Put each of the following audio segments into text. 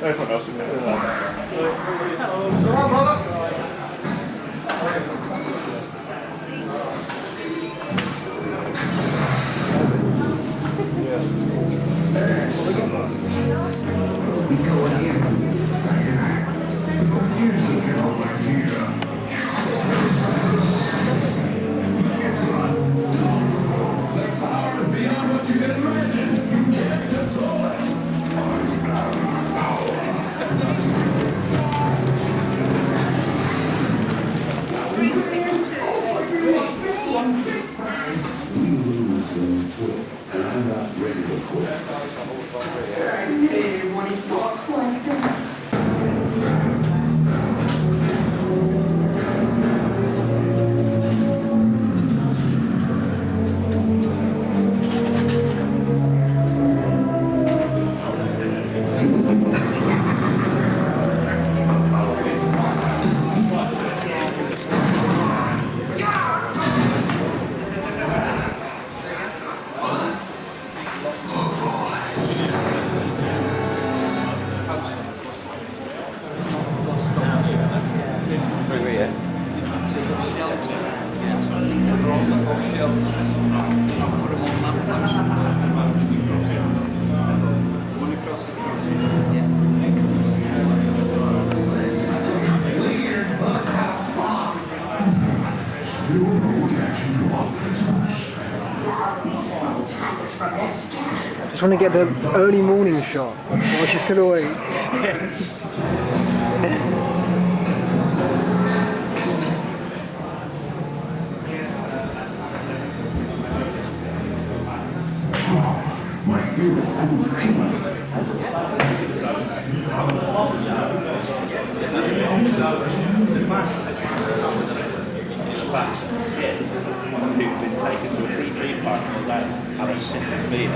Everyone else will do that. Come on, brother. Just want to get the early morning shot while she's still awake. People been taken to a free park all day, have a sip of beer.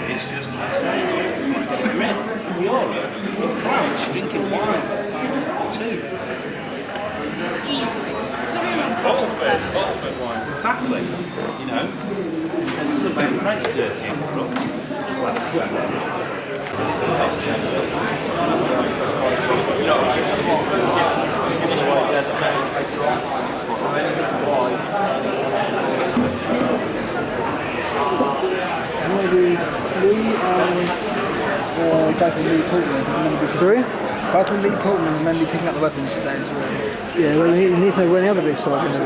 It's just you're in Europe, in France, drinking wine too. Easily. Bottleford wine. Exactly. You know, and there's a bit of French dirty in the front. I'm going to be Lee and a guy called Lee Portman. Sorry? A guy called Lee Portman is meant to be picking up the weapons today as well. Yeah, well, you need to know where the other bits are going to be.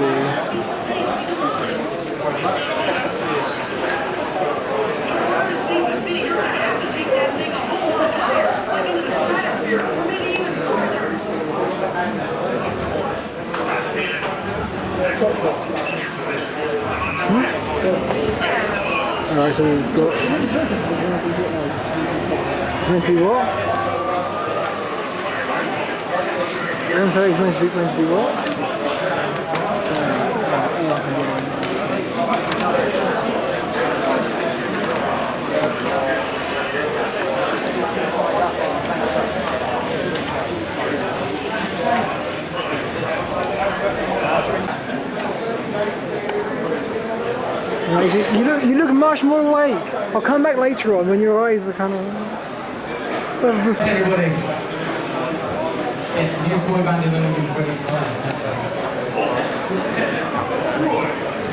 Alright, so we've got... It's meant to be what? It's meant to be what? You look much more awake. I'll come back later on when your eyes are kind of... Everybody. Yes, news boy band is going to be ready to play.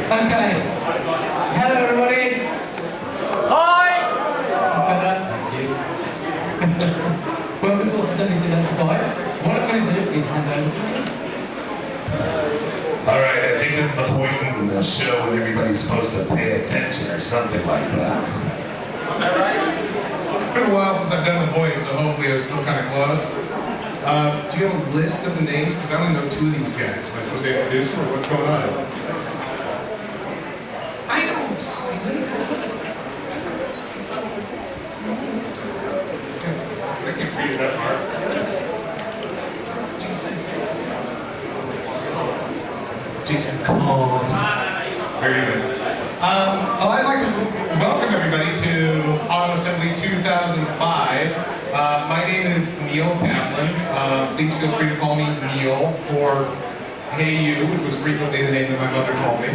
Okay. Hello everybody. Hi! Better. Thank you. Well, before presenting to identify, what I'm going to do is hand over. Alright, I think this is the point in the show when everybody's supposed to pay attention or something like that. It's been a while since I've done the voice, so hopefully I'm still kind of close. Do you have a list of the names? Because I only know two of these guys. Am I supposed to introduce them or what's going on? I don't see them. I can read it up, Mark. Jason, come on. Very good. Well, I'd like to welcome everybody to Auto Assembly 2005. My name is Neil Kaplan. Please feel free to call me Neil or Hey You, which was frequently the name that my mother called me.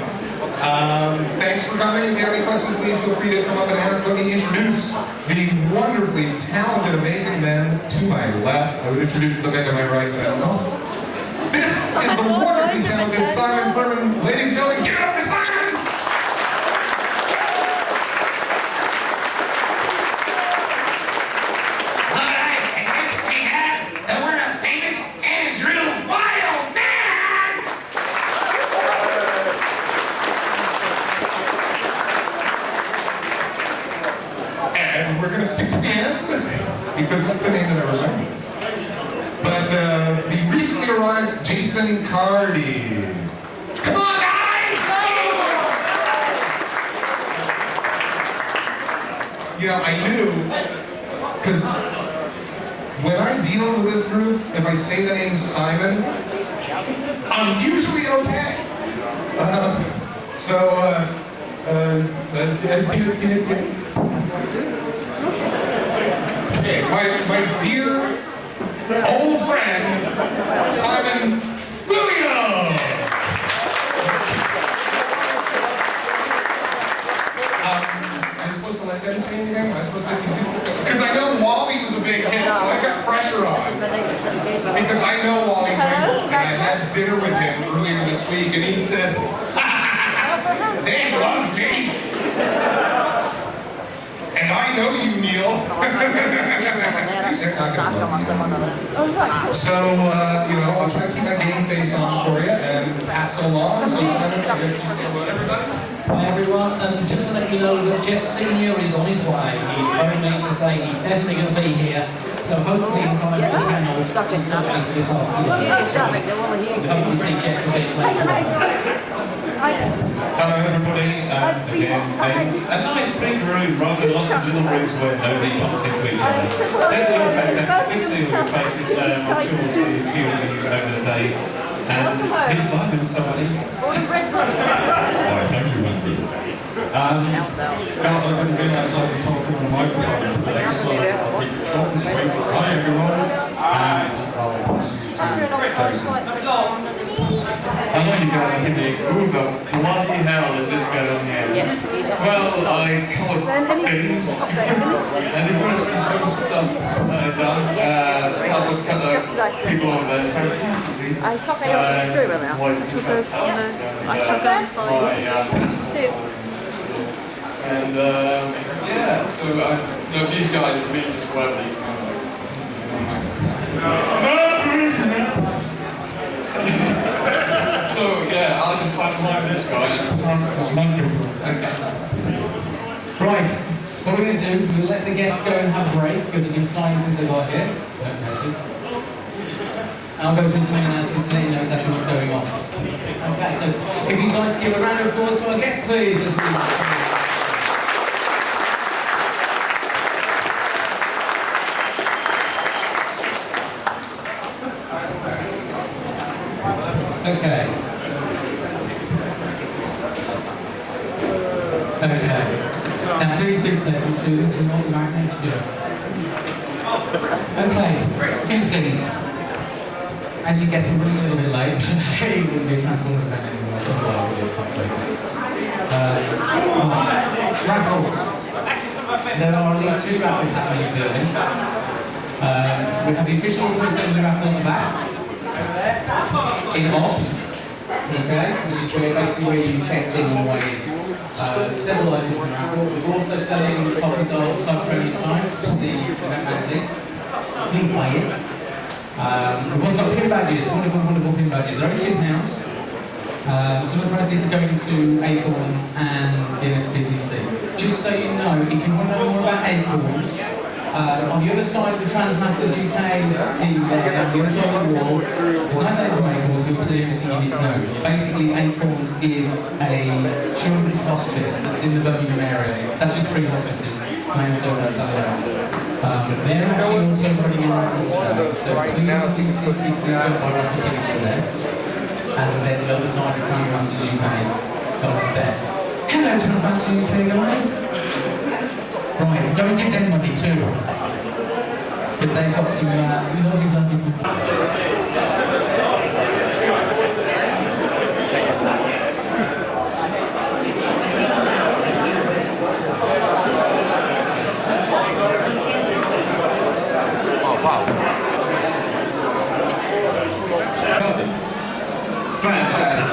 Thanks for coming. If you have any questions, please feel free to come up and ask. Let me introduce the wonderfully talented, amazing men to my left. I would introduce the men to my right, but I don't know. This is the wonderfully talented Simon Furman. Ladies and gentlemen, give it up for Simon! Alright, and next we have the world famous Andrew Wildman! And we're going to skip Ann, because that's the name that I remember. But the recently arrived Jason Cardy. Come on, guys! You know, I knew, because when I deal with this group, if I say the name Simon, I'm usually okay. Okay, my dear old friend, Simon Williams! Am I supposed to let them say anything? Am I supposed to continue? Because I know Wally was a big hit, so I got pressure on. Because I know Wally Winkle, and I had dinner with him earlier this week, and he said, "They love me." And I know you, Neil. So, you know, I'll try to keep my game face on for you and pass along. So, Simon, I guess you say hello to everybody. Hi everyone, just to let you know that Geoff Senionr is on his way. He phoned me to say he's definitely going to be here. So hopefully in time for the panel, this afternoon. Hopefully see Geoff a bit later. Hello everybody, again, a nice big room rather than lots of little rooms where nobody bumps into each other. There's a little fantastic, good to see all your faces, I'm sure we'll see a few of you over the day. And here's Simon, somebody. Hi, thank you, Wendy. I didn't realise I was talking on the microphone today, so I'll be short and sweet. Hi everyone, and I'll pass you to I know you guys are giving me a good, but bloody hell is this going on here? Well, I coloured beans, and the rest is some stuff that I've done. Coloured people on the fantastically. I took it through now. And yeah, so these guys are really just lovely. So yeah, I'll just find this guy and pass this microphone. Okay. Right, what we're going to do, we'll let the guests go and have a break because they've been signed since they got here. I'll go through some announcements to let you know exactly what's going on. Okay, so if you'd like to give a round of applause to our guests, please. Okay. Now please be pleasant to not right next to you. Okay, few things. As you guess, we're running a little bit late. It wouldn't be a Transformers event anymore. Raffles. There are at least 2 raffles that we're doing. We have the official auto-assembly raffle on the back. In ops, okay, which is basically where you checked in on the way in. Several items in the raffle. We're also selling copies of Sub-Training Science, the event magazine. Please buy it. We've also got pin badges, wonderful pin badges. They're only £2. Some of the proceeds are going to Acorns and the NSPCC. Just so you know, if you want to know more about Acorns, on the other side of the Transmasters UK team there, on the other side of the wall, there's a nice little Acorns who will tell you everything you need to know. Basically, Acorns is a children's hospice that's in the Birmingham area. It's actually 3 hospices, Mount Dover, Southern. They're actually also running in Raffle today, so please don't buy Raffle tickets from there. As I said, the other side of Transmasters UK, Dover's there. Hello Transmasters UK guys! Right, go and give them money too. Because they've got some lovely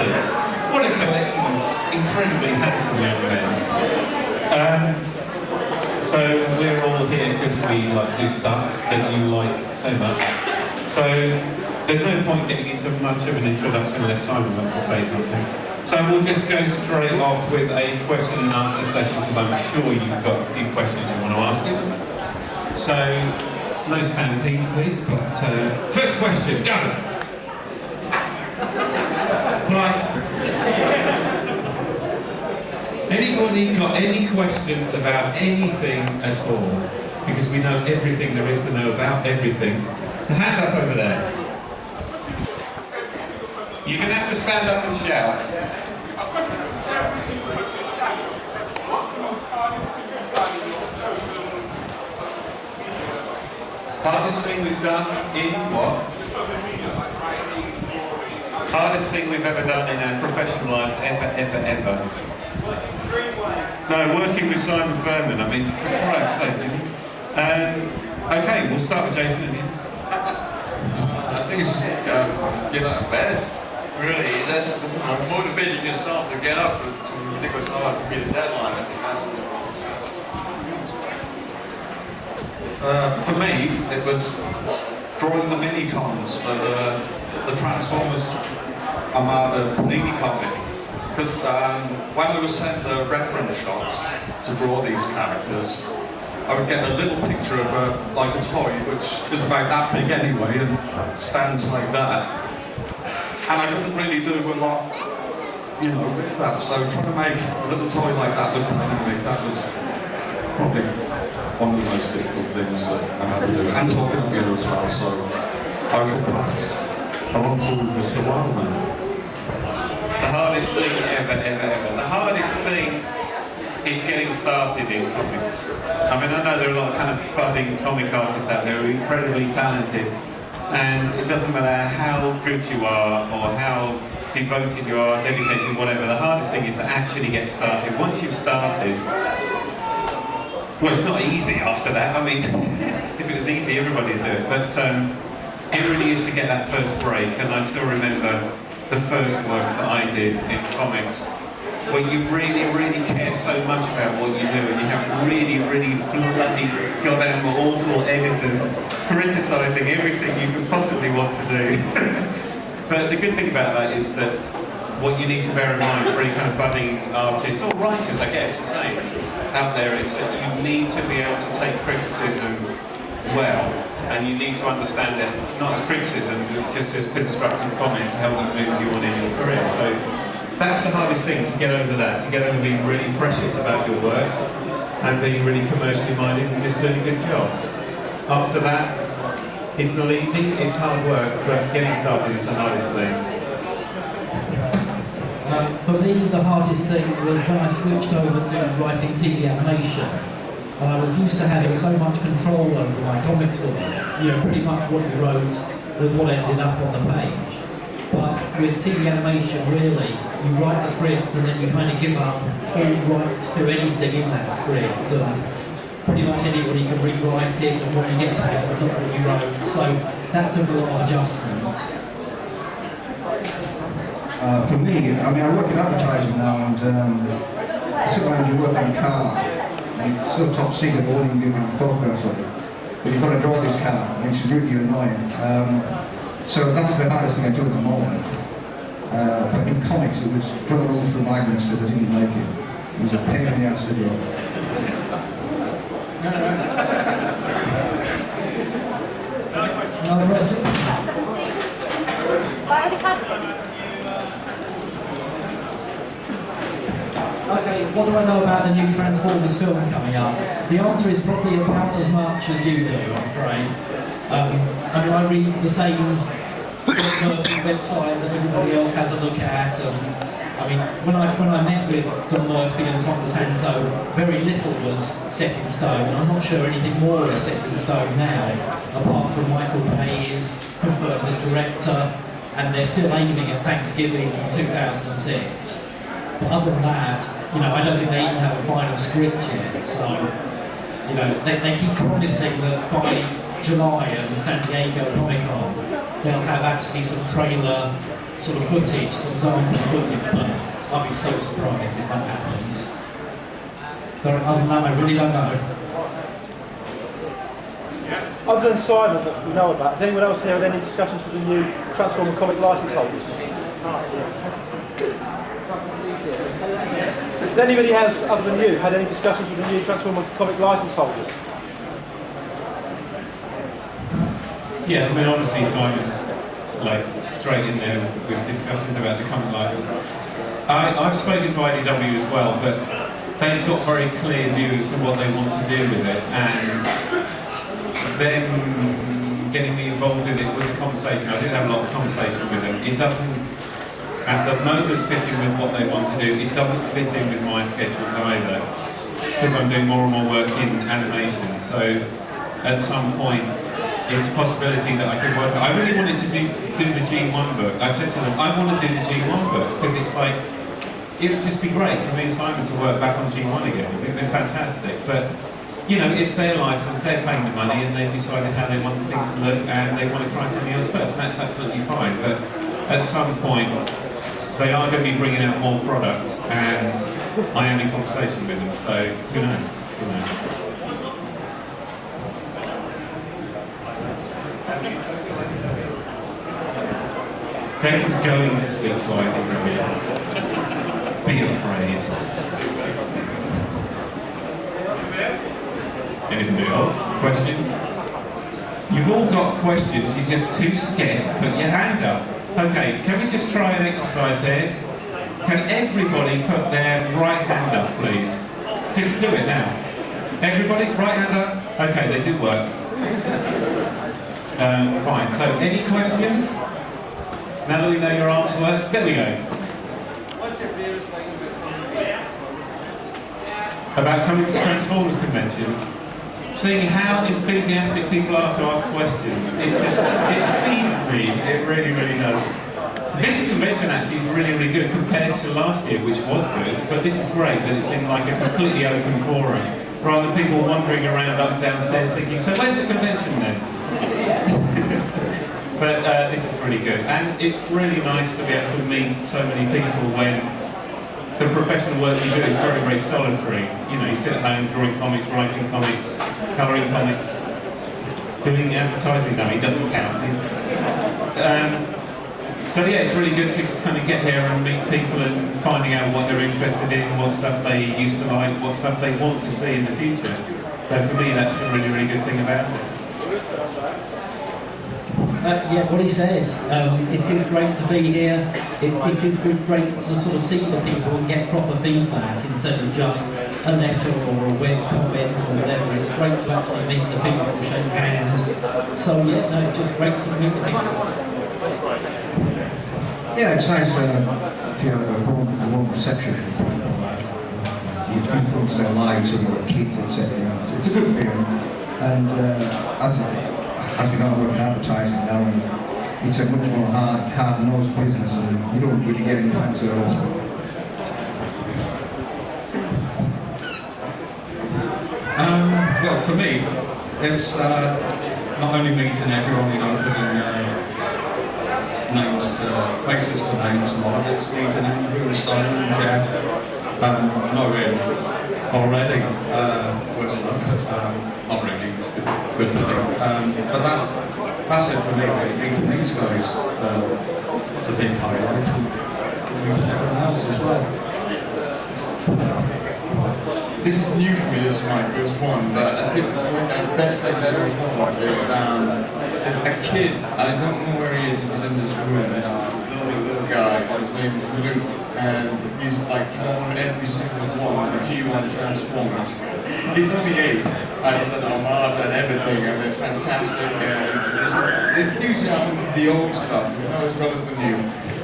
thing. What a collection of incredibly handsome young men. So we're all here because we like do stuff that you like so much. So there's no point getting into much of an introduction unless Simon wants to say something. So we'll just go straight off with a question and answer session because I'm sure you've got a few questions you want to ask us. So no stampede please, but first question, go! Right. Anybody got any questions about anything at all? Because we know everything there is to know about everything. Hand up over there. You're going to have to stand up and shout. Hardest thing we've done in what? Hardest thing we've ever done in our professional lives, ever. No, working with Simon Furman, I mean, for Christ's sake. Okay, we'll start with Jason and you. I think it's just get out of bed. Really, that's motivating yourself to get up at some ridiculous hour to meet a deadline. I think that's the problem. For me, it was drawing the mini-cons for the Tranformers Armada Panini comic. Because when we were sent the reference shots to draw these characters, I would get a little picture of like a toy, which is about that big anyway and stands like that. And I couldn't really do a lot, you know, with that. So trying to make a little toy like that with Panini, that was probably one of the most difficult things that I had to do. And talking to you as well, so I could pass along to Mr. Wildman. The hardest thing ever. The hardest thing is getting started in comics. I mean, I know there are a lot of kind of budding comic artists out there who are incredibly talented, and it doesn't matter how good you are or how devoted you are, dedicated, whatever, the hardest thing is to actually get started. Once you've started, well, it's not easy after that. I mean, if it was easy, everybody would do it, but it really is to get that first break, and I still remember the first work that I did in comics, where you really care so much about what you do, and you have really bloody goddamn awful editors criticising everything you could possibly want to do. But the good thing about that is that what you need to bear in mind for any kind of budding artists, or writers, I guess, the same, out there, is that you need to be able to take criticism well, and you need to understand it not as criticism, but just as constructive comment to help you move you on in your career. So that's the hardest thing, to get over that, to get over being really precious about your work and being really commercially minded and just doing a good job. After that, it's not easy, it's hard work, but getting started is the hardest thing. For me, the hardest thing was when I switched over to writing TV animation. I was used to having so much control over my comics work. You know, pretty much what you wrote was what ended up on the page. But with TV animation, really, you write the script and then you kind of give up all rights to anything in that script. And pretty much anybody can rewrite it, and what you get back is not what you wrote. So that took a lot of adjustment. For me, I mean, I work in advertising now, and sometimes you work on a car, and it's so top secret, all you can do is photographs of it. But you've got to draw this car, and it's really annoying. So that's the hardest thing I do at the moment. But in comics, it was put rules for migrants because I didn't like it. It was a pain in the ass to draw. Another question? Okay, what do I know about the new Transformers film coming up? The answer is probably about as much as you do, I'm afraid. I mean, I read the same website that everybody else has a look at. I mean, when I met with Don Murphy and Tom DeSanto, very little was set in stone. I'm not sure anything more is set in stone now, apart from Michael Bay is confirmed as director, and they're still aiming at Thanksgiving 2006. But other than that, you know, I don't think they even have a final script yet. So, you know, they keep promising that by July at the San Diego Comic Con, they'll have actually some trailer sort of footage, sort of example footage, but I'd be so surprised if that happens. So other than that, I really don't know. Other than Simon that we know about, has anyone else here had any discussions with the new Transformer comic license holders? Has anybody else, other than you, had any discussions with the new Transformer comic license holders? Yeah, I mean, honestly, Simon's like straight in there with discussions about the comic license. I've spoken to IDW as well, but they've got very clear views to what they want to do with it, and then getting me involved in it was a conversation. I did have a lot of conversation with them. It doesn't, at the moment, fit in with what they want to do. It doesn't fit in with my schedule either, because I'm doing more and more work in animation. So at some point, it's a possibility that I could work. I really wanted to do the G1 book. I said to them, I want to do the G1 book, because it's like, it would just be great for me and Simon to work back on G1 again. It would have been fantastic. But you know, it's their license, they're paying the money, and they've decided how they want things to look, and they want to try something else first, and that's absolutely fine. But at some point, they are going to be bringing out more product, and I am in conversation with them, so who knows? Who knows? Jason's going to speak to IDW. Be afraid. Anybody else? Questions? You've all got questions, you're just too scared to put your hand up. Okay, can we just try an exercise here? Can everybody put their right hand up, please? Just do it now. Everybody, right hand up? Okay, they do work. Fine, so any questions? Now that we know your arms work, there we go. About coming to Transformers conventions, seeing how enthusiastic people are to ask questions. It feeds me, it really, really does. This convention actually is really, really good compared to last year, which was good, but this is great that it's in like a completely open forum, rather than people wandering around up and downstairs thinking, so where's the convention then? But this is really good, and it's really nice to be able to meet so many people when the professional work you do is very, very solitary. You know, you sit at home drawing comics, writing comics, colouring comics, doing advertising. No, it doesn't count. So yeah, it's really good to kind of get here and meet people and finding out what they're interested in, what stuff they used to like, what stuff they want to see in the future. So for me, that's a really, really good thing about it. Yeah, what he said. It is great to be here. It is great to sort of see the people and get proper feedback instead of just a letter or a web comment or whatever. It's great to actually meet the people and shake hands. So yeah, no, it's just great to meet the people. Yeah, it's nice to have a warm reception. You people to their lives and your kids, etc. It's a good feeling. And as you know, I work in advertising now, and it's a much more hard-nosed business, and you don't really get into that so often. Well, for me, it's not only meeting everyone, you know, putting names to faces to names, and all. It's meeting Andrew and Simon and Geoff. Not really already, not really. Good for them. But that's it for me. Meeting these guys, it's a big highlight. And meeting everyone else as well. This is new for me, this is my first one, but I think the best thing so far is a kid, I don't know where he is, he's in this room, this little guy, his name is Luke, and he's like drawn every single one of the G1 Transformers. He's only 8, and he's done Armada and everything, and they're fantastic, and the enthusiasm for the old stuff, you know, as well as the new.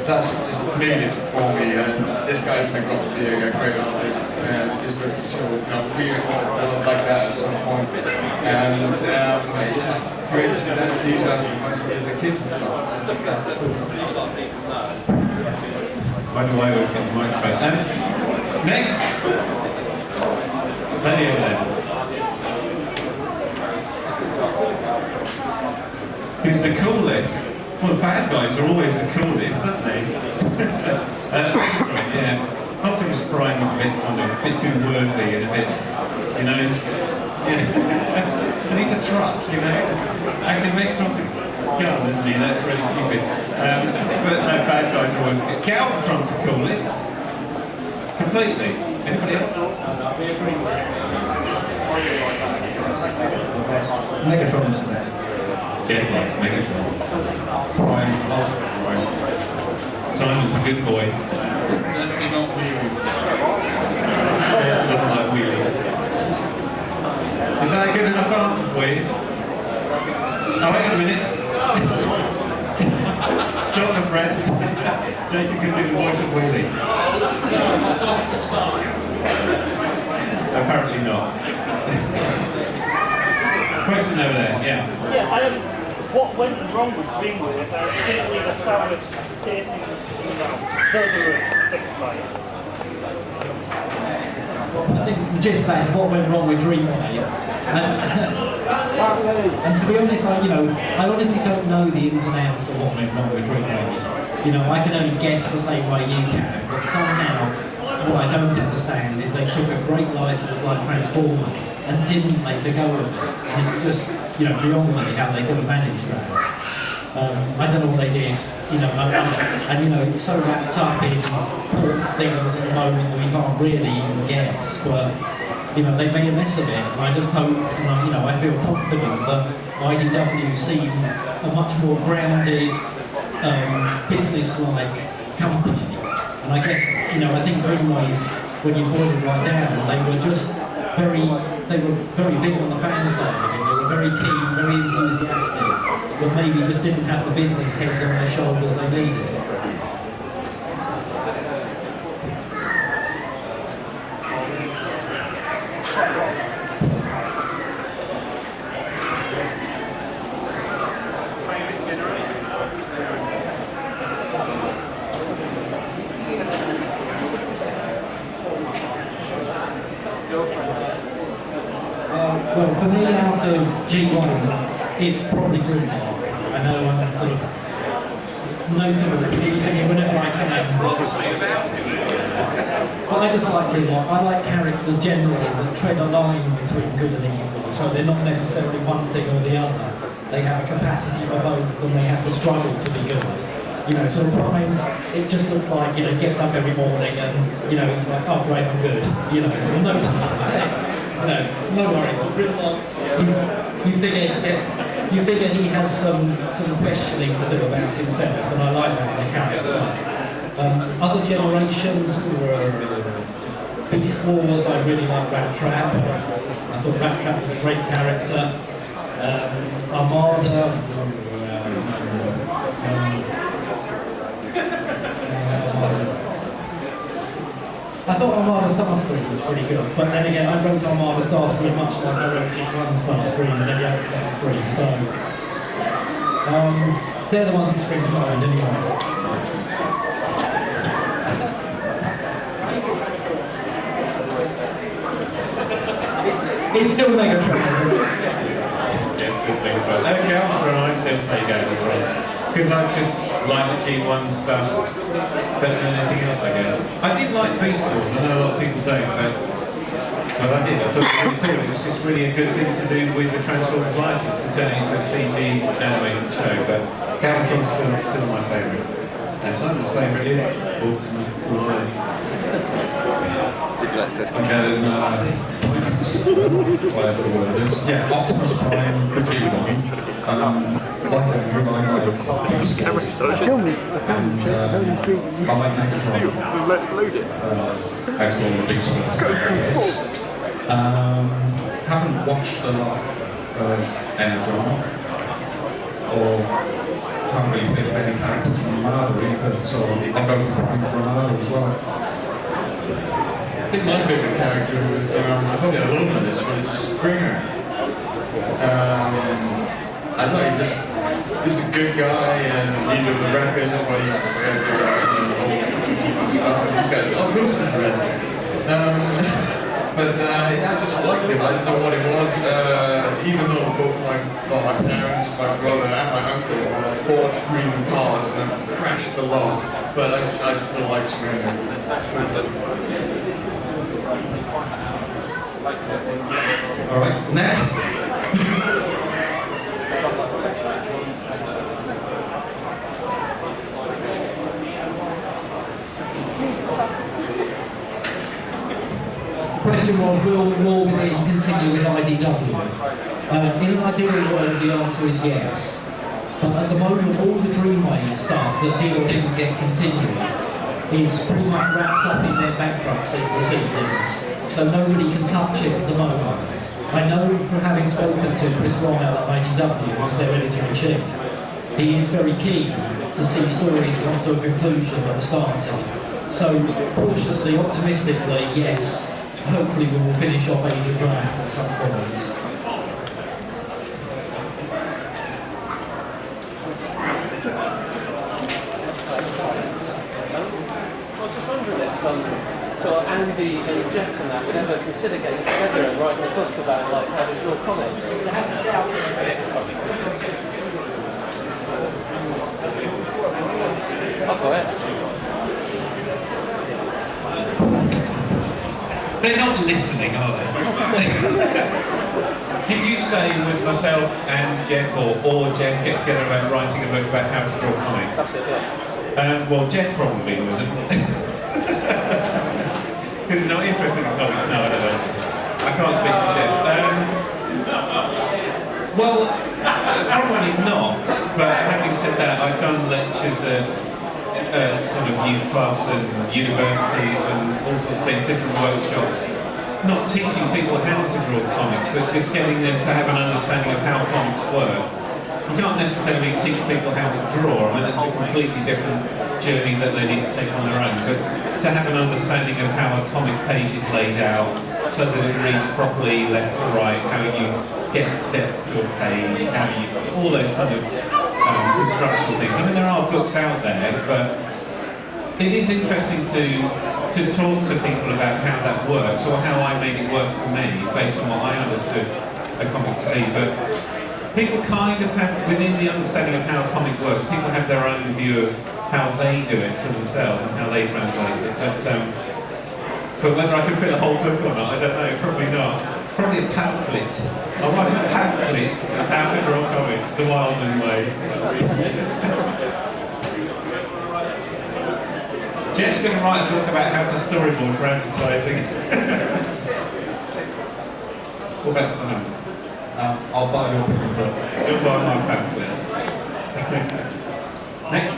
That's just made it for me, and this guy's been got to be a great artist, and just to show, you know, we like that at some point, and it's just great to see that enthusiasm amongst the kids and stuff. Why do I always get the microphone? Next! Plenty of that. Who's the coolest? Well, the bad guys are always the coolest, aren't they? Yeah. Optimus Prime was a bit kind of a bit too worthy and a bit, you know. Yeah. And he's a truck, you know. Actually, Megatron's a gun, isn't he? That's really stupid. But no, bad guys are always. Galvatron's the coolest. Completely. Anybody else? Megatron's Jeff likes Megatron. Prime, Prime. Simon's a good boy. Definitely not weird. Yes, doesn't like wheelies. Is that a good enough answer for you? Oh, hang on a minute. Stop the Fred. Jason can do the voice of Wheelie. Stop the sign. Apparently not. Question over there, yeah. Yeah, what went wrong with Ringwood? Didn't leave a sour taste in the mouth. Those are fixed by it. I think the gist of that is what went wrong with Dreamwave. And to be honest, I honestly don't know the ins and outs of what went wrong with Dreamwave. You know, I can only guess the same way you can, but somehow what I don't understand is they took a great license like Tranformers and didn't make a go of it. And it's just, beyond me how they could have managed that. I don't know what they did. And it's so wrapped up in things at the moment that we can't really even guess, but they made a mess of it, and I just hope, I feel confident that IDW seem a much more grounded, business-like company, and I guess, I think Greenwave, when you boil it right down, they were very big on the fan side of it. They were very keen, very enthusiastic, but maybe just didn't have the business heads on their shoulders they needed. Well, for me, out of G1, it's probably Grimlock. I know I'm sort of notable producing it whenever I can, but I just like Grimlock. I like characters generally that tread a line between good and evil, so they're not necessarily one thing or the other. They have a capacity for both, and they have to struggle to be good. So Prime, it just looks like, gets up every morning and, it's like, oh great, I'm good. So no worries. Grimlock, you figure he has some questioning to do about himself, and I like that in a character. Other generations were Beast Wars. I really like Rat Trap. I thought Rat Trap was a great character. Armada. I thought Armada Starscream was pretty good, but then again, I wrote Armada Starscream much like I wrote G1 Starscream and every other Starscream, so they're the ones that spring to mind anyway. It's still Megatron. Yeah, it's good Megatron. Okay, I'm for a nice thing to take over as well. Because I just like the G1 stuff better than anything else, I guess. I did like Beast Wars, I know a lot of people don't, but I did. I thought it was really cool. It was just really a good thing to do with the Transformers license to turn it into a CG animated show, but Galvatron's still my favourite. And Simon's favourite is Wildman. Whatever the word is. Yeah, Optimus Prime, pretty annoying. Like a reminder of Beast Wars. Kill me. And I like Megatron. Actual Beast Wars. Haven't watched a lot of Energon, or can't really think of any characters from Armada either, so I'll go with Prime for Armada as well. I think my favourite character was, I probably alone on this one, Springer. I know he's a good guy, and he knew the records and what he had these guys, oh, Wilson's red. But I just liked it. I didn't know what it was. Even though both my parents, my brother, and my uncle bought green cars and then crashed the lot, but I still like Smyrna. All right, next. The question was, will we continue with IDW? In an ideal world, the answer is yes. But at the moment, all the Dreamwave stuff that didn't get continued is pretty much wrapped up in their bankruptcy proceedings, so nobody can touch it at the moment. I know from having spoken to Chris Rommel at IDW, who's their editor-in-chief, he is very keen to see stories come to a conclusion that are starting. So, cautiously, optimistically, yes. Hopefully we will finish off Age of Draft at some point. I was just wondering if sort of Andy and Geoff and that would ever consider getting together and writing a book about like how to draw comics. They have to shout it a bit. I'll go ahead. They're not listening, are they? Did you say with myself and Geoff or Geoff get together about writing a book about how to draw comics? That's it, yeah. Well, Geoff probably wasn't. Because he's not interested in comics. No, I don't know. I can't speak for Geoff. Well, probably not. But having said that, I've done lectures at sort of youth clubs and universities and all sorts of things, different workshops. Not teaching people how to draw comics, but just getting them to have an understanding of how comics work. You can't necessarily teach people how to draw. I mean, it's a completely different journey that they need to take on their own. But to have an understanding of how a comic page is laid out, so that it reads properly left to right, how you get depth to a page, how you, all those kind of constructional things. I mean, there are books out there, but it is interesting to talk to people about how that works, or how I made it work for me, based on what I understood a comic to be. But people kind of have, within the understanding of how a comic works, people have their own view of how they do it for themselves and how they translate it. But whether I can fit a whole book or not, I don't know, probably not. Probably a pamphlet. I'll write a pamphlet of how to draw comics, the Wildman way. Jeff's going to write a book about how to storyboard for advertising. What about Simon? I'll buy your book. You'll buy my pamphlet. Next.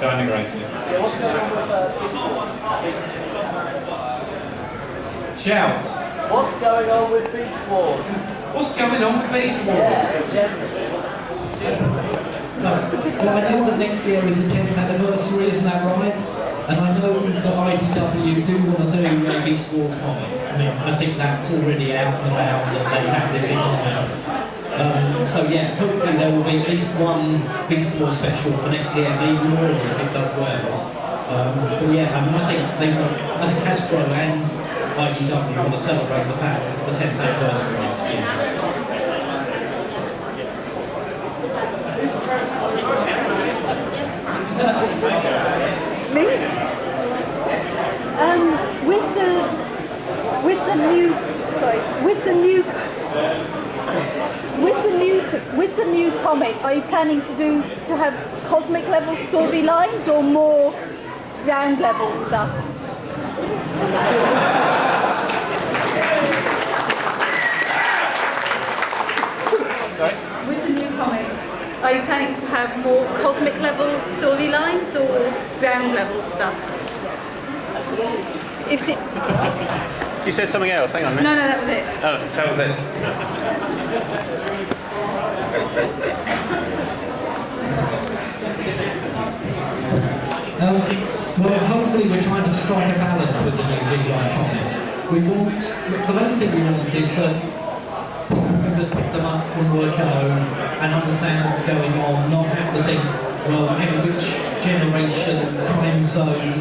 Dining Grayson. Yeah, what's going on with Shout. What's going on with Beast Wars? What's going on with Beast Wars? Yeah, generally. Well, I know that next year is the 10th anniversary, isn't that right? And I know that IDW do want to do a Beast Wars comic. I mean, I think that's already out and about that they have this in mind. So yeah, hopefully there will be at least one Beast Wars special for next year, maybe more if it does well. But yeah, I mean, I think Hasbro and IDW want to celebrate the fact that it's the 10th anniversary next year. Me? With the new comic, are you planning to have cosmic level storylines or more ground level stuff? Sorry? With the new comic, are you planning to have more cosmic level storylines or ground level stuff? She said something else, hang on a minute. No, that was it. Oh, that was it. Well, hopefully we're trying to strike a balance with the new D-Line comic. The main thing we want is that people can just pick them up and work alone and understand what's going on, not have to think well, which generation, time zone,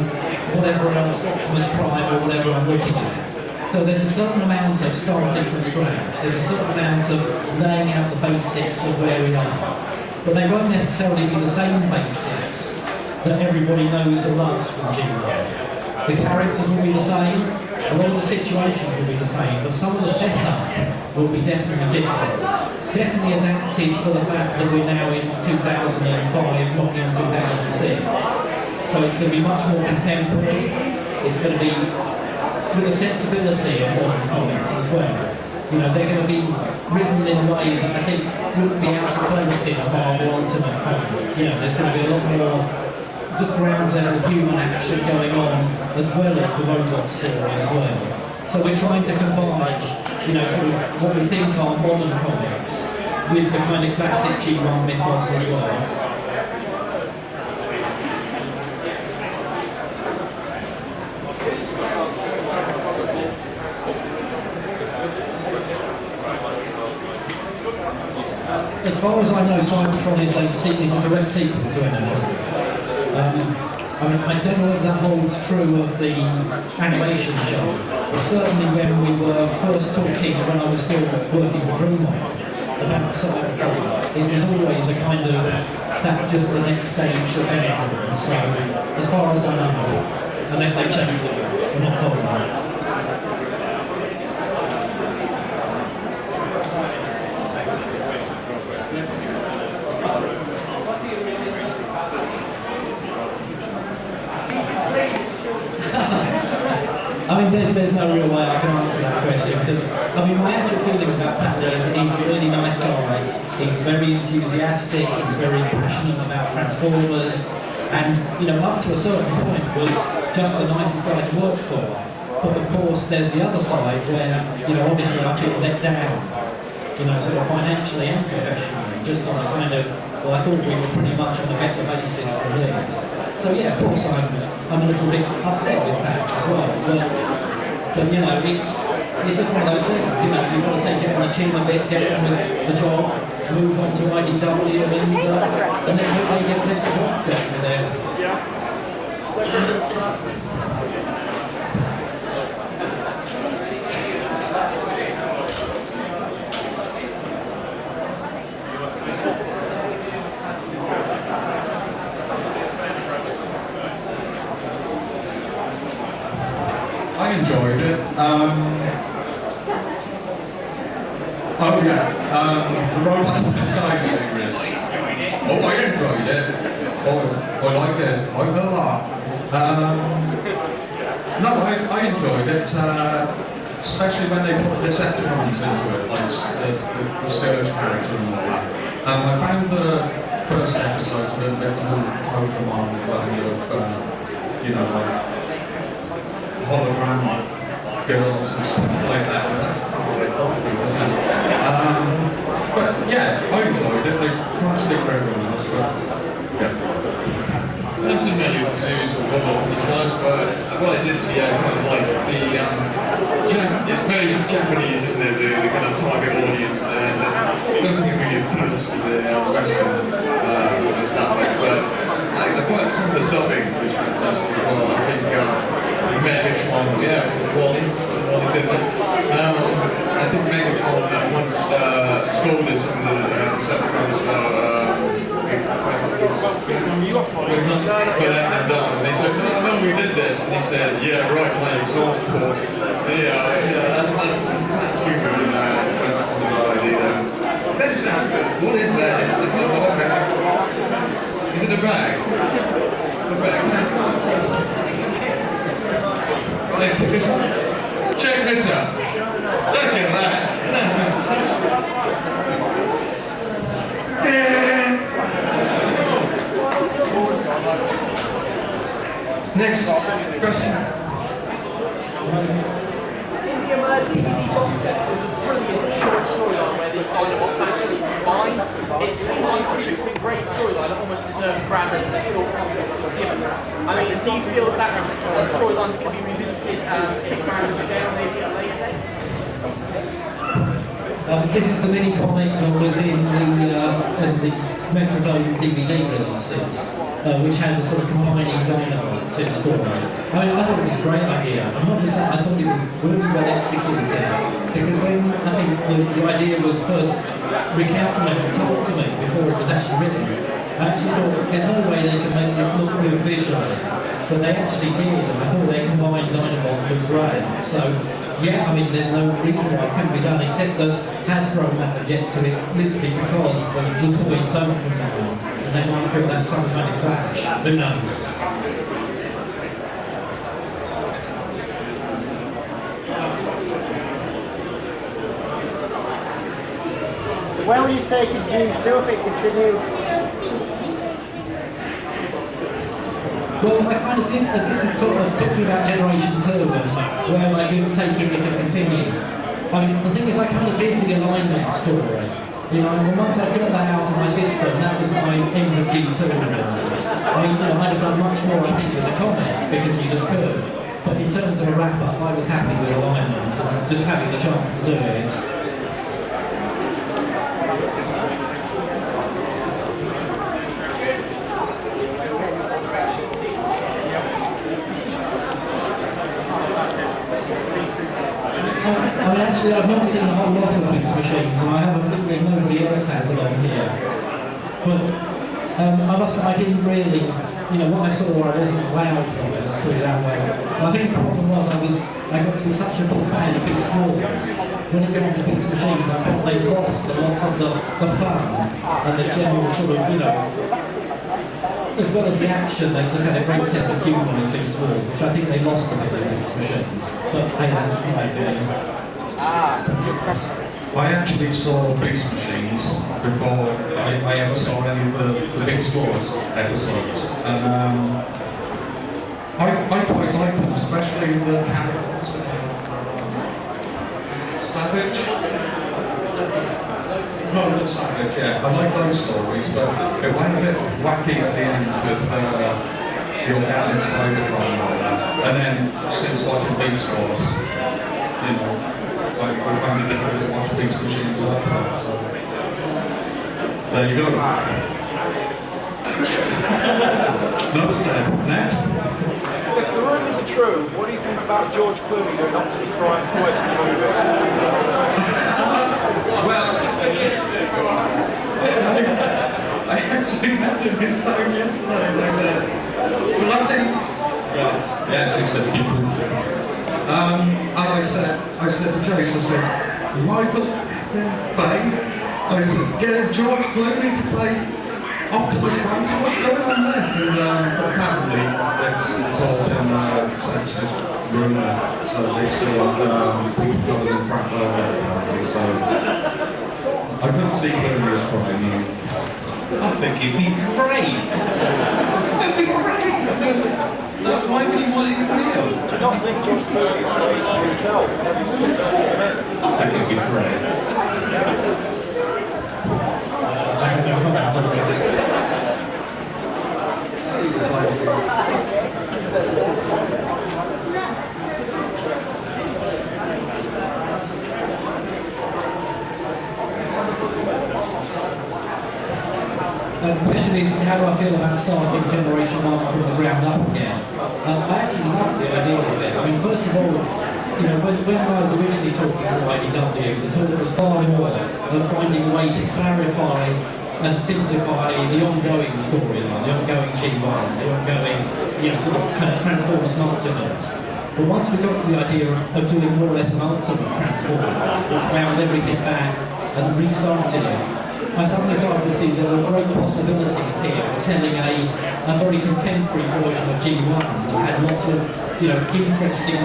whatever else, Optimus Prime or whatever I'm looking at. So there's a certain amount of starting from scratch. There's a certain amount of laying out the basics of where we are. But they won't necessarily be the same basics that everybody knows and loves from G1. The characters will be the same, a lot of the situations will be the same, but some of the setup will be definitely different. Definitely adapted for the fact that we're now in 2005, not in 2006. So it's going to be much more contemporary. It's going to be with a sensibility of modern comics as well. You know, they're going to be written in a way that I think wouldn't be out of place in a Marvel Ultimate comic. You know, there's going to be a lot more just ground level human action going on, as well as the robot story as well. So we're trying to combine, you know, sort of what we think are modern comics with the kind of classic G1 mythos as well. As far as I know, Cybertron is a direct sequel to inaugural. I mean, I don't know if that holds true of the animation show, but certainly when we were first talking, when I was still working with Furman about Cybertron, it was always a kind of, that's just the next stage of inaugural. So, as far as I know, unless they change it, we're not talking about it. I mean, there's no real way I can answer that question, because, I mean, my actual feelings about Paddy is that he's a really nice guy, he's very enthusiastic, he's very passionate about Tranformers, and, you know, up to a certain point was just the nicest guy to work for. But of course, there's the other side where, you know, obviously I feel let down, you know, sort of financially and professionally, just on a kind of, well, I thought we were pretty much on a better basis than this. So yeah, of course I'm a little bit upset with that as well. But you know, it's just one of those things, you know, you've got to take it on the chin a bit, get on with the job, move on to IDW and then hope they get the next job going there. I enjoyed it. Oh yeah, the Robots in Disguise series. Oh, I enjoyed it. Oh, I liked it. I liked it a lot. No, I enjoyed it, especially when they put the Decepticons into it, like the Scourge character and all that. I found the first episode a bit too Pokemon kind of, you know, like hologram girls and stuff like that. But yeah, I enjoyed it. They can't stick for everyone else, but yeah. I'm familiar with the series with Robots in Disguise, but what I did see, kind of like the, it's very Japanese, isn't it, the kind of target audience, and I don't think it really appeals to the Western stuff, but some of the dubbing was fantastic as well. I think Megatron, Wally's in there. I think Megatron once scolded some of the Decepticons for letting them down. And they said, no, we did this. And he said, yeah, right, my exhaust port. Yeah, that's humor in idea. Then it's asked, what is that? It's not a bag. Is it a bag? A bag. Check this out. Look at that. Next question. In the emerging box sets, there's a brilliant short storyline where the Dinobots actually combine. It's a great storyline that almost deserves grammar in the short context it was given. I mean, do you feel that's a storyline that can be revisited in a grander scale maybe at a later date? This is the mini comic that was in the Metrodome DVD releases, which had a sort of combining dynamite to the story. I mean, I thought it was a great idea. And not just that, I thought it was really well executed. Because when I think the idea was first recalculated and told to me before it was actually written, I actually thought there's no way they can make this look good visually. But they actually did, and I thought they combined Dynamite with great. So, yeah, I mean, there's no reason why it couldn't be done, except that Hasbro might object to it literally because the toys don't combine, and they might feel that's some kind of clash. Who knows? Where will you take G2 if it continued? Well, I kind of did, this is talking about Generation 2, where I didn't take it if it continued. I mean, the thing is, I kind of did the alignment story. You know, and once I got that out of my system, that was my end of G2. I'd have done much more, I think, with the comic, because you just could. But in terms of a wrap-up, I was happy with alignment, and just having the chance to do it. Actually, I've not seen a whole lot of these machines, and I have a feeling nobody else has along here. But I didn't really, what I saw, I wasn't wowed from it, let's put it that way. And I think the problem was I got to be such a big fan of Beast Wars. When it came to Beast machines, I thought they lost a lot of the fun and the general sort of, as well as the action, they just had a great sense of humour in Beast Wars, which I think they lost a bit in Beast machines. But hey, that's fine, really. I actually saw Beast Machines before I ever saw any of the Big Stores episodes. And I quite liked them, especially the characters. Savage? No, not Savage, yeah. I like those stories, but it went a bit wacky at the end with the organic Cybertron. And then, since watching Beast Wars, I found it difficult to watch Beast Machines like that, so there you go. No step. Next. If the rumours are true, what do you think about George Clooney doing Optimus Prime's voice in the movie? Well, I actually met him in time yesterday. Well, I think yes, he said people. And I said to Jace, I said, Michael Bay, I said, get George Clooney to play Optimus Prime, so what's going on there? And apparently it's all in sexist rumour, so they still people covered in crap apparently, so I couldn't see Clooney as probably new. I think he'd be great. It'd be great. Why would you want it to be real? Do you not think George Clooney is playing himself? I think it'd be great. The question is, how do I feel about starting Generation 1 from the ground up again? I actually love the idea of it. I mean, first of all, when I was originally talking to IDW, the thought was far more of finding a way to clarify and simplify the ongoing storyline, the ongoing G1, the ongoing, sort of kind of Transformers multiverse. But once we got to the idea of doing more or less an ultimate Transformers, which wound everything back and restarted it, I suddenly started to see there were great possibilities here of telling a very contemporary version of G1 that had lots of, interesting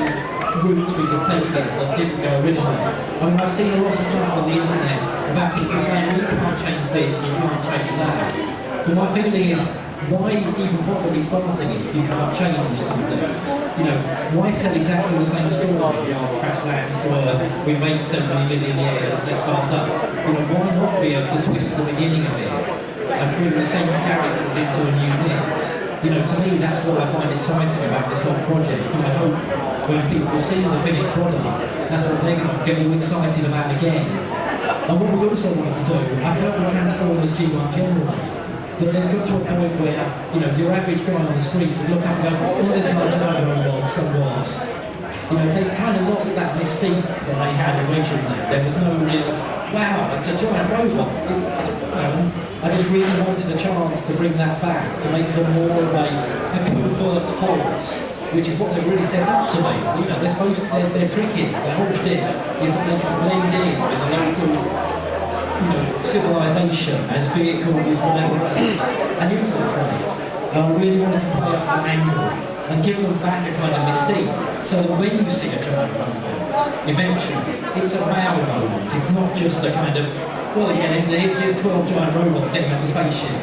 routes we could take it that didn't go originally. I mean, I've seen a lot of stuff on the internet about people saying, you can't change this, you can't change that. So my feeling is, why even bother restarting it if you can't change something? Why tell exactly the same story? Crash lands to Earth, we made 70 million years, let's start up. Why not be able to twist the beginning of it and bring the same characters into a new mix? To me, that's what I find exciting about this whole project. And I hope when people see the finished product, that's what they're going to get all excited about again. And what we also wanted to do, I felt the Transformers G1 generally, that they've got to a point where, you know, your average guy on the street would look up and go, oh, there's an inaugural, so what? You know, they kind of lost that mystique that they had originally. There was no real, wow, it's a giant robot. I just really wanted a chance to bring that back, to make them more of a covert force, which is what they've really set up to be. You know, they're supposed to, they're tricky. Their whole shtick is that they can blend in with the local, you know, civilization as vehicles, whatever else, and infiltrate. And I really wanted to play up that angle and give them back a kind of mystique, so that when you see a giant robot, eventually, it's a wow moment. It's not just a kind of, well, yeah, here's 12 giant robots getting up the spaceship.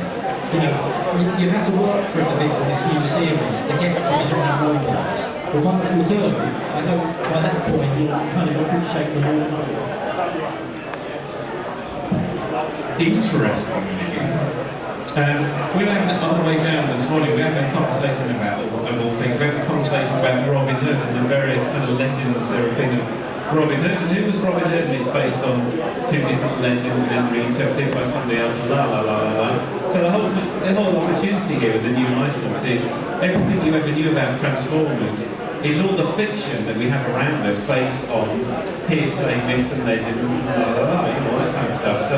You know, you have to work for it to be on this new series to get to the giant robots. But once we do, I hope by that point you'll kind of appreciate them all. Interesting. We were having, on the way down this morning, we were having a conversation about, of all things, we had a conversation about Robin Hood and the various kind of legends there have been of Robin Hood. And who was Robin Hood? And it's based on two different legends and then reinterpreted by somebody else, la la la la la. So the whole opportunity here with the new license is everything you ever knew about Transformers is all the fiction that we have around us based on hearsay, myths and legends and la la la, you know, that kind of stuff. So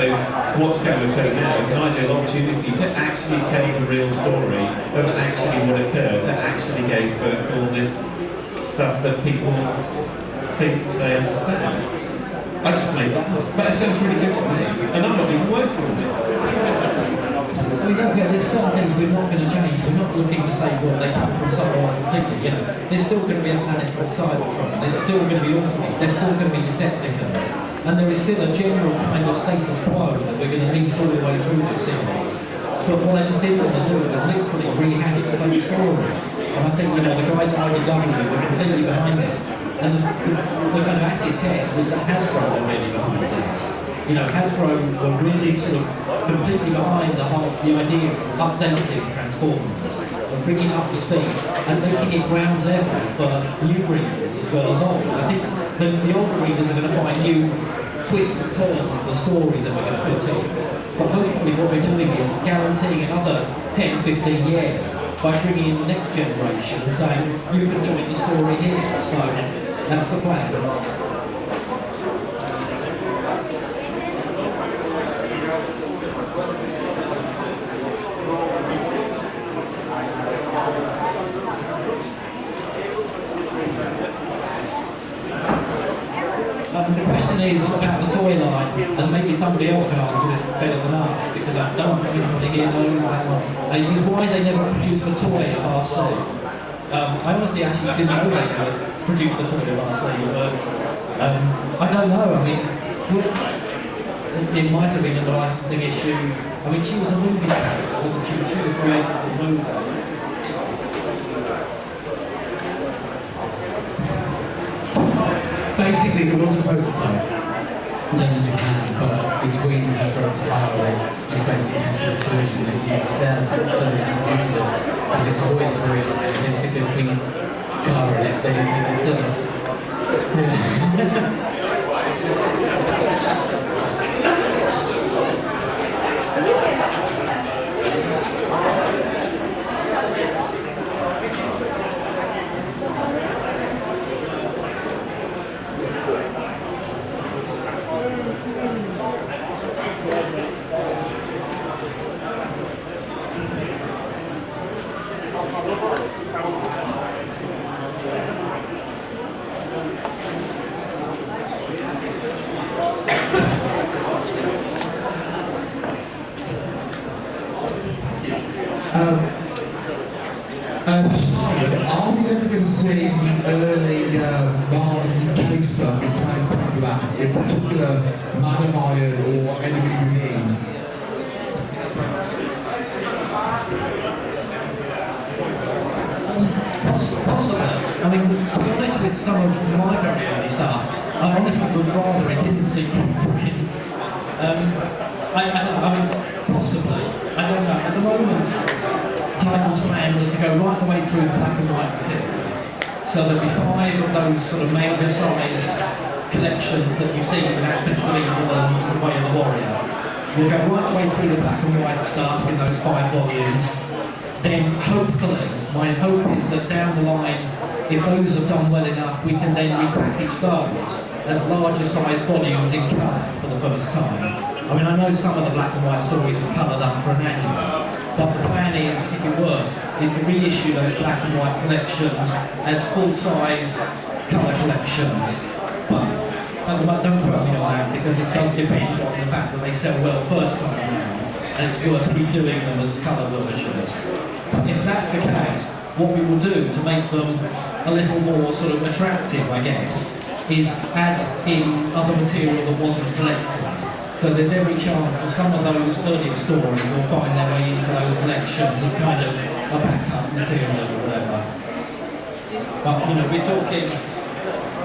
what's going to occur now is an ideal opportunity to actually tell the real story of actually what occurred, that actually gave birth to all this stuff that people think they understand. I just made that up, but it sounds really good to me, and I'm not even working on it. We don't get, there's certain things we're not going to change. We're not looking to say, well, they come from somewhere else completely. You know, there's still going to be a planet called Cybertron. There's still going to be Autobots. There's still going to be Decepticons. And there is still a general kind of status quo that we're going to meet all the way through this series. But what I just didn't want to do was literally rehash the same story. And I think, you know, the guys at OTFCC were completely behind this. And the kind of acid test was that Hasbro were really behind this. You know, Hasbro were really sort of completely behind the idea of updating Transformers and bringing it up to speed and making it ground level for new readers as well as old. I think the older readers are going to find new twists and turns to the story that we're going to put in. But hopefully what we're doing is guaranteeing another 10, 15 years by bringing in the next generation and saying, you can join the story here. So that's the plan. The question is about the toy line, and maybe somebody else can answer it better than us, because I don't really hear those. Is why they never produced the toy at RC. I honestly actually didn't know they produced the toy at RC, but I don't know. I mean, it might have been a licensing issue. I mean, she was a movie character, wasn't she? She was created for the movie. Basically, there was a prototype done in Japan, but between Hasbro and Fireway, it's basically an actual version that you sell to the user as a toys version, and it's like a pink car and it's Are we ever going to see early Marlon case stuff in Tank, in particular Madam Iron or Enemy Within? Possibly. I mean, to be honest with some of my very early stuff, I honestly would rather it didn't see print. I mean, possibly. I don't know. At the moment, Title's plans are to go right the way through black and white material. So there'll be 5 of those sort of mega-sized collections that you see in Aspects of Evil and The Way of the Warrior. We'll go right the way through the black and white stuff in those 5 volumes. Then hopefully, my hope is that down the line, if those have done well enough, we can then repackage those as larger size volumes in colour for the first time. I mean, I know some of the black and white stories were coloured up for an annual, but the plan is, if it works, is to reissue those black and white collections as full-size colour collections. But don't quote me on that, because it does depend on the fact that they sell well first time around, and it's worth redoing them as colour versions. But if that's the case, what we will do to make them a little more sort of attractive, I guess, is add in other material that wasn't collected. So there's every chance that some of those earlier stories will find their way into those collections as kind of a backup material or whatever. But, you know, we're talking,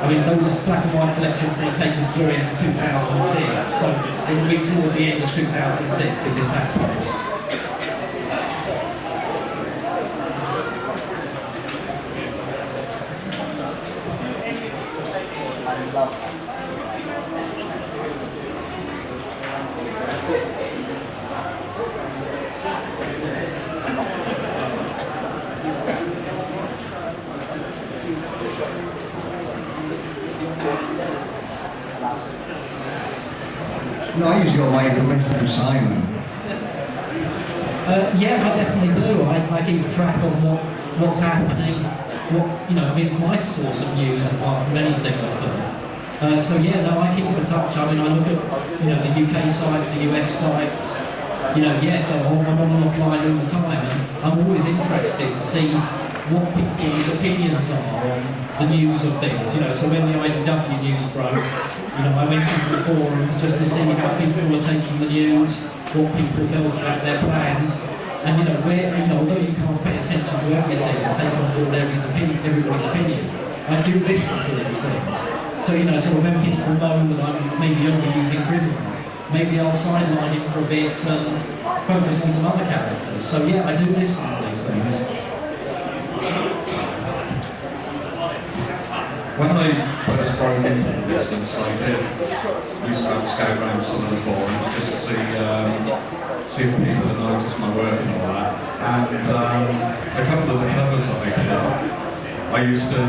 I mean, those black and white collections will take us through into 2006, so it will be toward the end of 2006 if this happens. No, I usually go by the Simon. Yeah, I definitely do. I keep track on what's happening. I mean, it's my source of news apart from anything of them. So yeah, no, I keep in touch. I mean, I look at the UK sites, the US sites. Yes, I'm on and offline all the time, and I'm always interested to see what people's opinions are on the news of things. So when the IDW news broke, I went into the forums just to see how people were taking the news, what people felt about their plans, and although you can't pay attention to everything and take on board everybody's opinion, I do listen to these things. So sort of when people know that I'm maybe only using Ribbon, maybe I'll sideline it for a bit and focus on some other characters. So yeah, I do listen to these things. When I first broke into the business, I used to have to scout around some of the forums just to see if people had noticed my work and all that. And a couple of the covers that I did, I used to,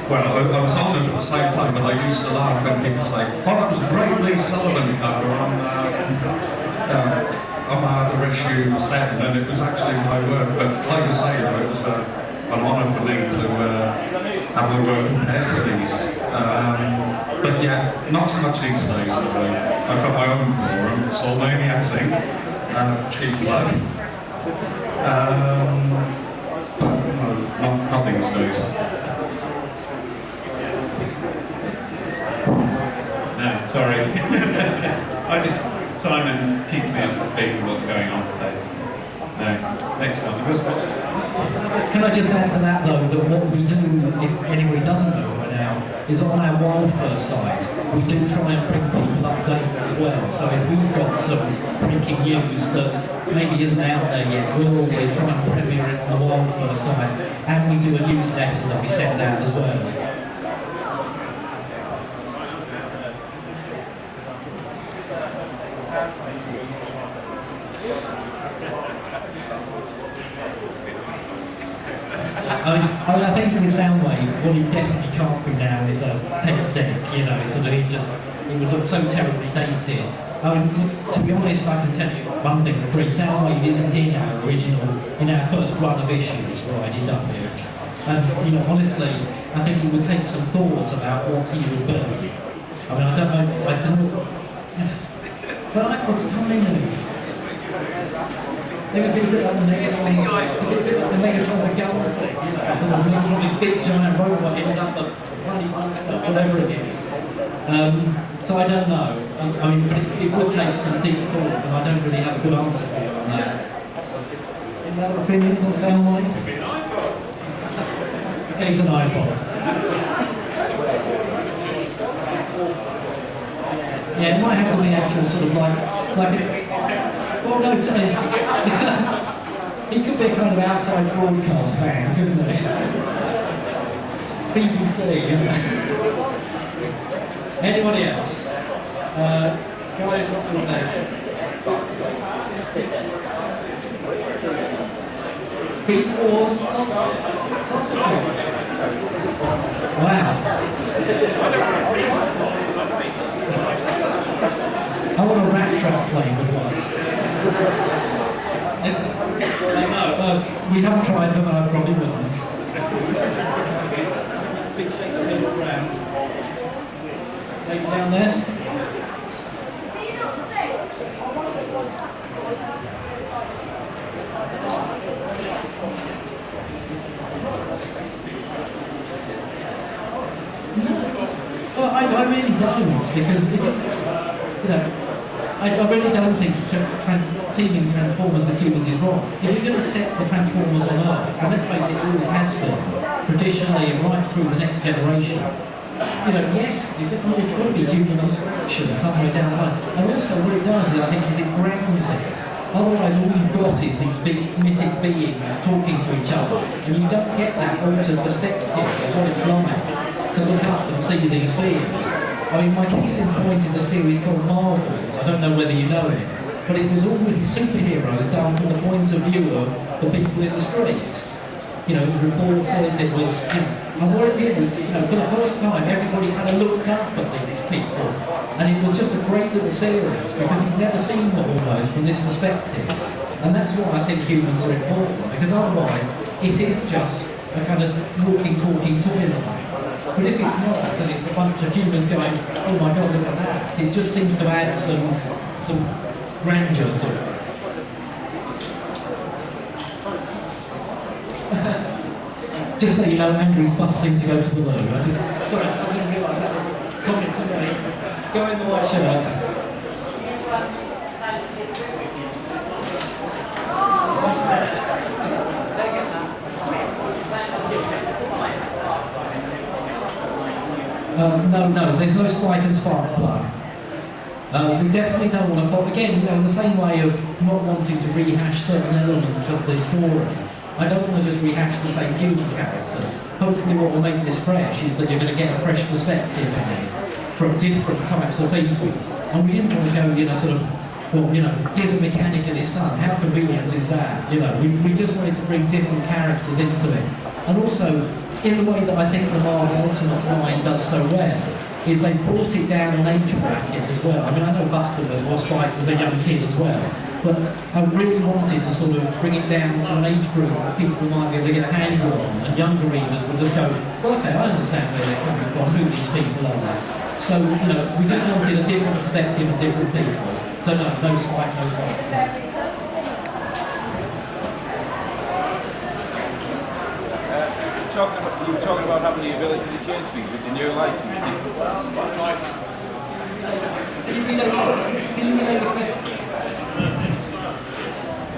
well, I was honoured at the same time, but I used to laugh when people say, oh, that was a great Lee Sullivan cover on our issue 7, and it was actually my work. But like I say, it was an honour for me to have my work compared to these. But yeah, not so much these days. I've got my own forum, it's all Maniacs Inc. Cheap plug. But not these days. No, sorry. Simon keeps me up to speed with what's going on today. No, next one. Can I just add to that though, that what we do, if anybody doesn't know by now, is on our Wildman site, we do try and bring people updates as well. So if we've got some breaking news that maybe isn't out there yet, we'll always try and premiere it on the Wildman site, and we do a newsletter that we send out as well. I think with Soundwave, what he definitely can't be now is a tape deck, so that it would look so terribly dated. To be honest, I can tell you one thing for free, Soundwave isn't in our first run of issues for IDW. And, honestly, I think it would take some thought about what he would be. I mean, I don't know, but what's timing? They would be a bit like the Megatron Gallery thing, sort of moves on this big giant robot ends up at whatever it is. So I don't know. I mean, it would take some deep thought, and I don't really have a good answer for you on that. Any other opinions on Soundwave? Okay, it's an iPod. Yeah, it might have to be actual sort of like well, no, he could be a kind of outside broadcast fan, couldn't he? BBC, Anybody else? Go ahead, drop your name. Beast Wars sausage. Wow. I want a rat trap plane with one. No, we haven't tried them, I probably wouldn't. Big shakes of middle ground. Take it down there. Well, I really don't, because you know, I really don't think teaming Transformers with humans is wrong. If you're going to set the Transformers on Earth, and let's face it, it always has been, traditionally and right through the next generation, you know, yes, there's got to be human interaction somewhere down the line. And also what it does is, I think, is it grounds it. Otherwise, all you've got is these big mythic beings talking to each other, and you don't get that altered perspective of what it's like to look up and see these beings. I mean, my case in point is a series called Marvels. I don't know whether you know it, but it was all these superheroes done from the point of view of the people in the street. You know, reporters, it was, you know, and what it did was, you know, for the first time, everybody kind of looked up at these people. And it was just a great little series, because you've never seen them almost from this perspective. And that's why I think humans are important, because otherwise, it is just a kind of walking, talking toy line. But if it's not, and it's a bunch of humans going, oh my god, look at that, it just seems to add some grandeur to it. Just so you know, Andrew's busting to go to the loo. I didn't realise that was coming to me. Go in the white shirt. No, there's no spike and spark plug. We definitely don't want to, but again, you know, in the same way of not wanting to rehash certain elements of the story, I don't want to just rehash the same human characters. Hopefully what will make this fresh is that you're going to get a fresh perspective in it from different types of people. And we didn't want to go, you know, sort of, well, you know, here's a mechanic and his son, how convenient is that? You know, we just wanted to bring different characters into it. And also, in the way that I think the Marvel Ultimates line does so well, is they brought it down an age bracket as well. I mean, I know Buster was Spike was a young kid as well, but I really wanted to sort of bring it down to an age group that people might be able to get a handle on, and younger readers would just go, well, okay, I understand where they're coming from, who these people are. So, you know, we just wanted a different perspective of different people. So no Spike, no Spike. You were talking about having the ability to change things with the new license. Can you relay the question?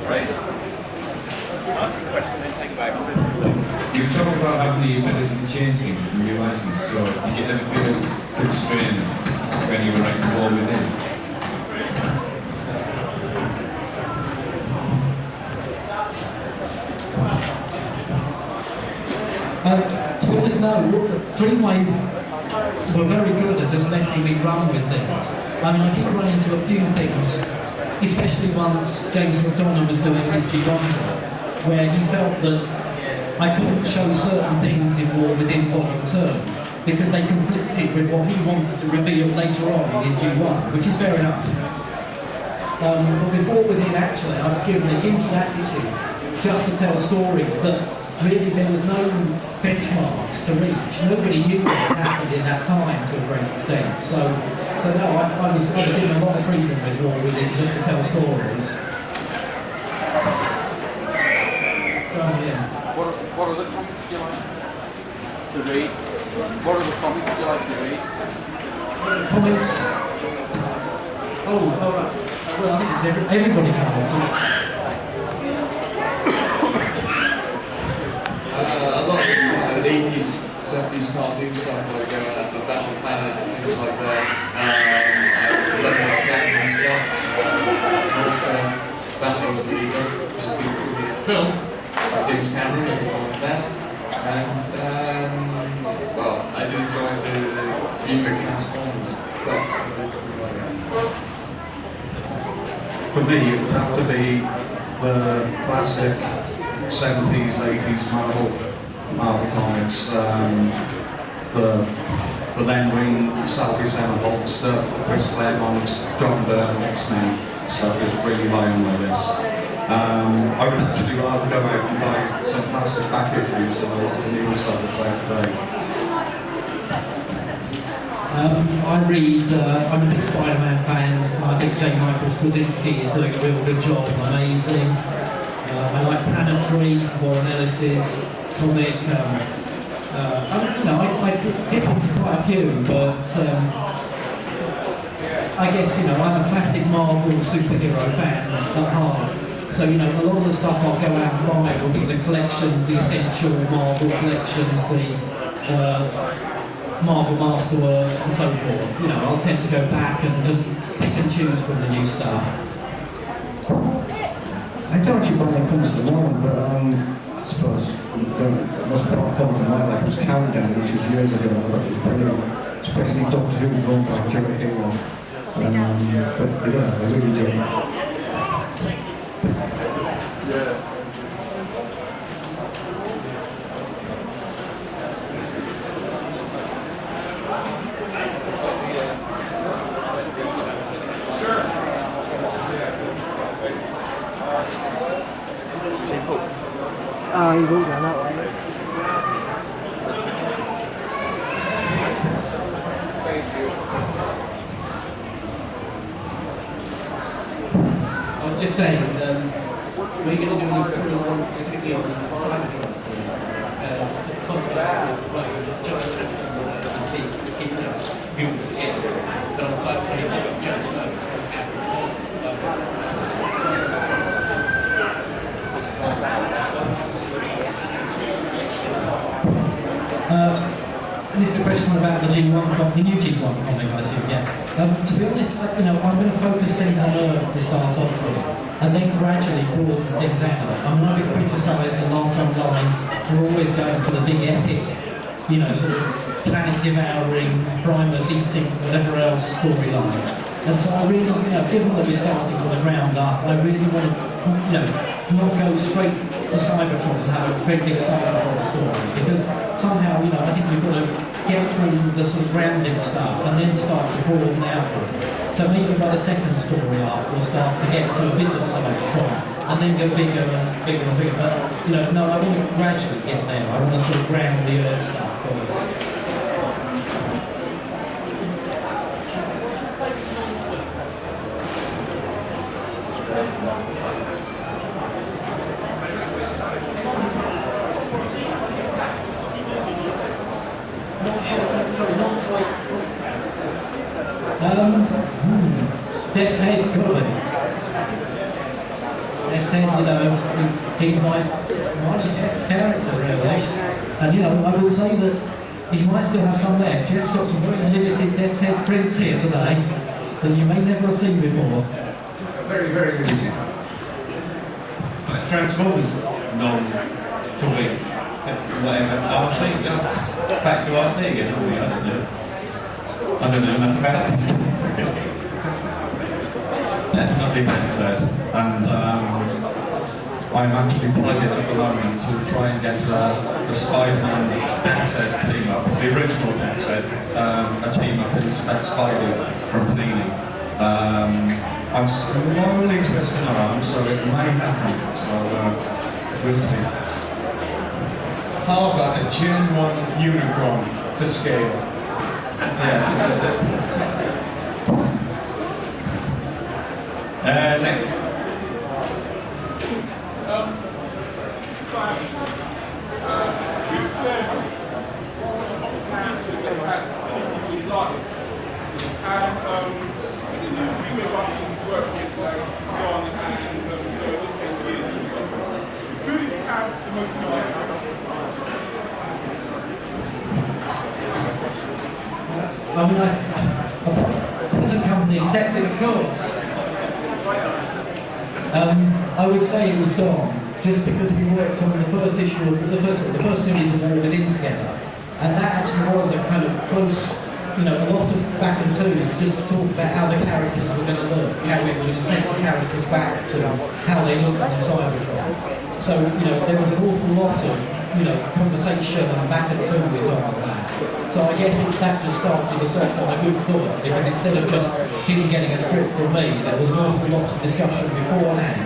Right. Ask the question, then take it back. You talk about having the ability to change things with the new license, so did you ever feel constrained when you were involved with it? To be honest, no. Dreamwave were very good at just letting me run with things. I mean, I did run into a few things, especially once James McDonough was doing his G1, where he felt that I couldn't show certain things in War Within Volume 2 because they conflicted with what he wanted to reveal later on in his G1, which is fair enough. But with War Within, actually, I was given a huge latitude just to tell stories that really there was no benchmarks to reach. Nobody knew what had happened in that time to a great extent. So no, I was given a lot of freedom with War Within just to tell stories. What other comics do you like to read? What other comics do you like to read? Comics? Oh, right. Well, I think it's everybody comics. A lot of 80s, 70s cartoon stuff, like the Battle Planets, things like that. I love that myself. Also, Battle of the Eagle, which is a big film. James Cameron, and all of that. And well, I do enjoy the viewing Transformers. For me, it would have to be the classic 70s, 80s Marvel comics. The Len Wein, Sally Semmerholt stuff, Chris Claremont, John Byrne, X-Men stuff is really high on my list. I would actually rather go out and buy some classic back issues than a lot of the new stuff that's out today. I read, I'm a big Spider-Man fan, and I think J. Michael Straczynski is doing a real good job, amazing. I like Planetary, Warren Ellis's comic. I dip into quite a few, but I guess, I'm a classic Marvel superhero fan at heart. So, a lot of the stuff I'll go out and buy will be the collection, the essential Marvel collections, the Marvel Masterworks and so forth. I'll tend to go back and just pick and choose from the new stuff. I don't actually buy any comics at the moment, but I suppose the most popular comic in my life was Countdown, which is years ago. I thought it was brilliant, especially Doctor Who going by Jerry Halo. But yeah, I really do. Yeah. Oh, you walked down that way. I was just saying, we're going to do a full specifically on the Cybertron this is the question about the G1, the new G1 comic, I assume, yeah. To be honest, I'm going to focus things on Earth to start off with, and then gradually broaden things out. I'm not going to criticise the lot online. We're always going for the big epic, sort of planet-devouring, Primus-eating, whatever else storyline. And so I really, given that we're starting from the ground up, I really want to, not go straight to Cybertron and have a great big Cybertron story, because somehow, I think we've got to get through the sort of grounding stuff and then start to broaden outward. So maybe by the second story arc we'll start to get to a bit of Cybertron and then go bigger and bigger and bigger. But, no, I want to gradually get there. I want to sort of ground the Earth stuff first. Death's Head, good. Death's Head, he's my character, really. And, I would say that he might still have some left. Geoff's got some very limited Death's Head prints here today that you may never have seen before. Very, very limited. Transformers to win. Whatever. RC, back to RC again, aren't we? I don't know enough about this. Yeah, lovely episode. And I'm actually plugged in at the moment to try and get the Spider-Man Death's team up, the original Death's a team up in Spidey from Panini. I'm slowly twisting around, so it may happen. So we'll see. How about a Gen 1 Unicron to scale? Yeah, that's it. Next. Present company accepted, of course. I would say it was Dom. just because we worked on the first issue of the first series of Wildman together, and that actually was a kind of close, you know, a lot of back and twos just to talk about how the characters were going to look, how we would set the characters back to how they looked on Cybertron. So, you know, there was an awful lot of, you know, conversation and back and two with on that. So I guess that just started us off on a good foot, because instead of just him getting a script from me, there was an awful lot of discussion beforehand.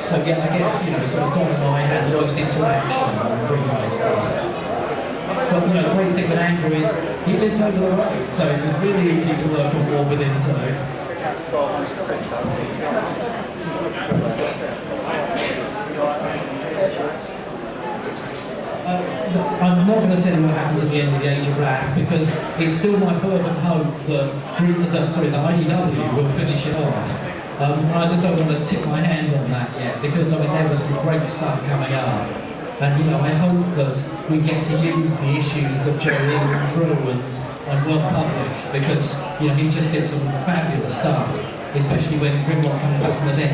So yeah, I guess, you know, sort of Don and I had the most interaction on pre-race stuff. But, you know, the great thing with Andrew is he lives over the road, so it was really easy to work on board with him too. I'm not going to tell you what happens at the end of the Age of Wrath, because it's still my fervent hope that the IDW will finish it off. And I just don't want to tip my hand on that yet, because I mean there was some great stuff coming up. And you know, I hope that we get to use the issues that Jerry drew and weren't published, because you know he just did some fabulous stuff, especially when Grimlock comes back from the dead.